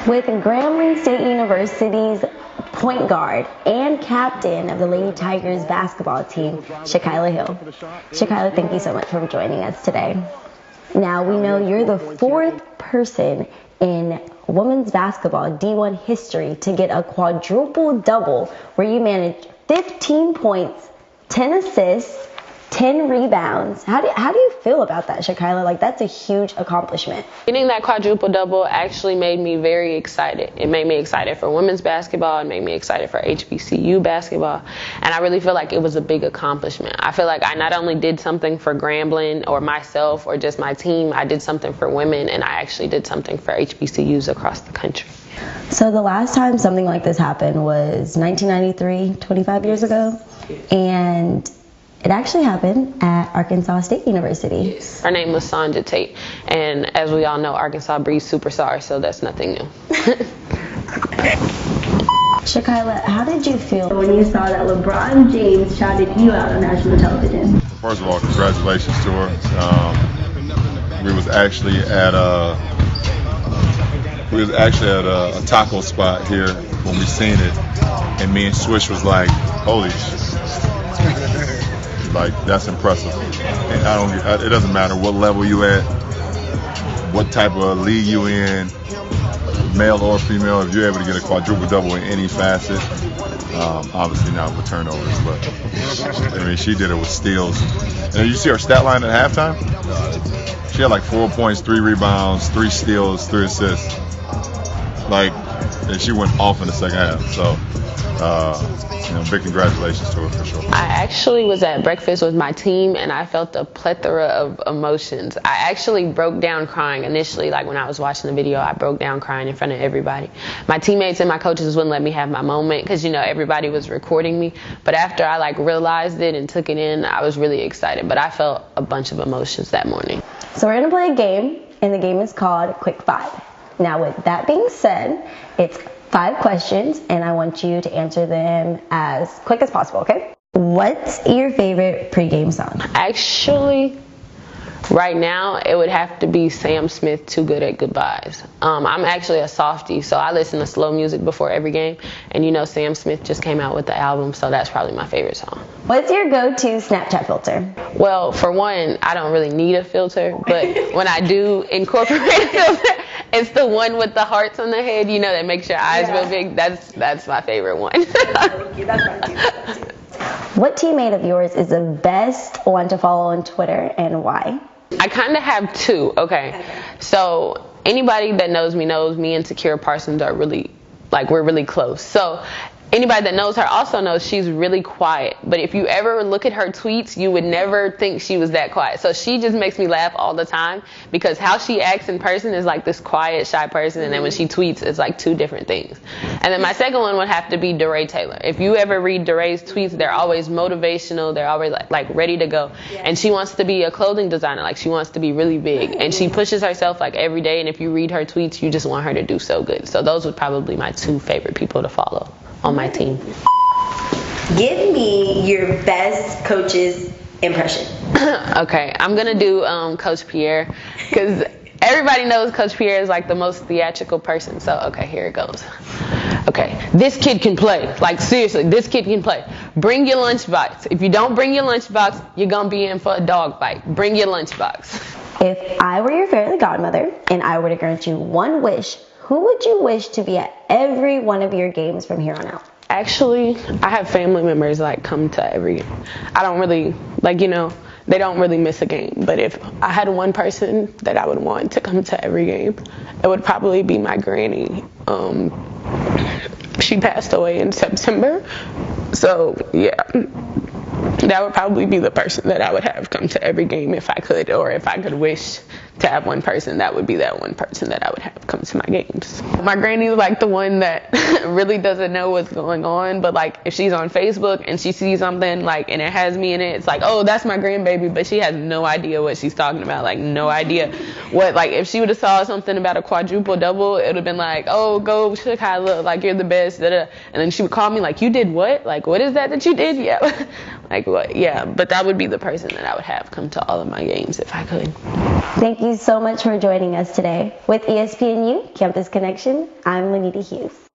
With Grambling State University's point guard and captain of the Lady Tigers basketball team, Shakyla Hill. Shakyla, thank you so much for joining us today. Now, we know you're the fourth person in women's basketball D1 history to get a quadruple double where you managed 15 points, 10 assists, 10 rebounds. How do you feel about that, Shakyla? Like, that's a huge accomplishment. Getting that quadruple double actually made me very excited. It made me excited for women's basketball. It made me excited for HBCU basketball. And I really feel like it was a big accomplishment. I feel like I not only did something for Grambling or myself or just my team, I did something for women, and I actually did something for HBCUs across the country. So the last time something like this happened was 1993, 25 years ago. And it actually happened at Arkansas State University. Yes. Her name was Sonja Tate, and as we all know, Arkansas breeds superstars, so that's nothing new. Shakyla, how did you feel when you saw that LeBron James shouted you out on national television? First of all, congratulations to her. We was actually at a taco spot here when we seen it, and me and Swish was like, "Holy shit." Like, that's impressive. And it doesn't matter what level you at, what type of league you in, male or female, if you're able to get a quadruple double in any facet, obviously not with turnovers, but I mean, she did it with steals. And you see her stat line at halftime? She had like 4 points, 3 rebounds, 3 steals, 3 assists. Like, and she went off in the second half. So, big congratulations to her for sure. I actually was at breakfast with my team, and I felt a plethora of emotions. I actually broke down crying initially. Like, when I was watching the video, I broke down crying in front of everybody. My teammates and my coaches wouldn't let me have my moment because, everybody was recording me. But after I realized it and took it in, I was really excited. But I felt a bunch of emotions that morning. So we're going to play a game, and the game is called Quick 5. Now, with that being said, it's 5 questions, and I want you to answer them as quick as possible, okay? What's your favorite pregame song? Actually, right now, it would have to be Sam Smith, Too Good at Goodbyes. I'm actually a softie, so I listen to slow music before every game, and Sam Smith just came out with the album, so that's probably my favorite song. What's your go-to Snapchat filter? Well, for one, I don't really need a filter, but when I do incorporate a filter, it's the one with the hearts on the head, that makes your eyes real big. That's my favorite one. What teammate of yours is the best one to follow on Twitter, and why? I kind of have 2. Okay. So anybody that knows me and Takira Parsons are really, we're really close. So anybody that knows her also knows she's really quiet. But if you ever look at her tweets, you would never think she was that quiet. So she just makes me laugh all the time because how she acts in person is like this quiet, shy person. And then when she tweets, it's like 2 different things. And then my second one would have to be DeRay Taylor. If you ever read DeRay's tweets, they're always motivational. They're always like ready to go. And she wants to be a clothing designer. Like, she wants to be really big. And she pushes herself every day. And if you read her tweets, you just want her to do so good. So those would probably be my 2 favorite people to follow on my team. Give me your best coach's impression. Okay, I'm gonna do Coach Pierre, because everybody knows Coach Pierre is the most theatrical person. So okay, here it goes. Okay, this kid can play. Seriously, this kid can play. Bring your lunchbox. If you don't bring your lunchbox, you're gonna be in for a dog fight. Bring your lunchbox. If I were your fairy godmother and I were to grant you one wish, who would you wish to be at every one of your games from here on out? Actually, I have family members come to every game. I don't really, they don't really miss a game. But if I had one person that I would want to come to every game, it would probably be my granny. She passed away in September. So, yeah. That would probably be the person that I would have come to every game if I could, or if I could wish to have one person, that would be that one person that I would have come to my games. My granny's the one that really doesn't know what's going on, but if she's on Facebook and she sees something and it has me in it, it's oh, that's my grandbaby, but she has no idea what she's talking about, no idea what, if she would have saw something about a quadruple double, it would have been oh, go Shakyla, you're the best, and then she would call me you did what? What is that you did? Yeah. What? Yeah, but that would be the person that I would have come to all of my games if I could. Thank you so much for joining us today. With ESPNU Campus Connection, I'm Lenita Hughes.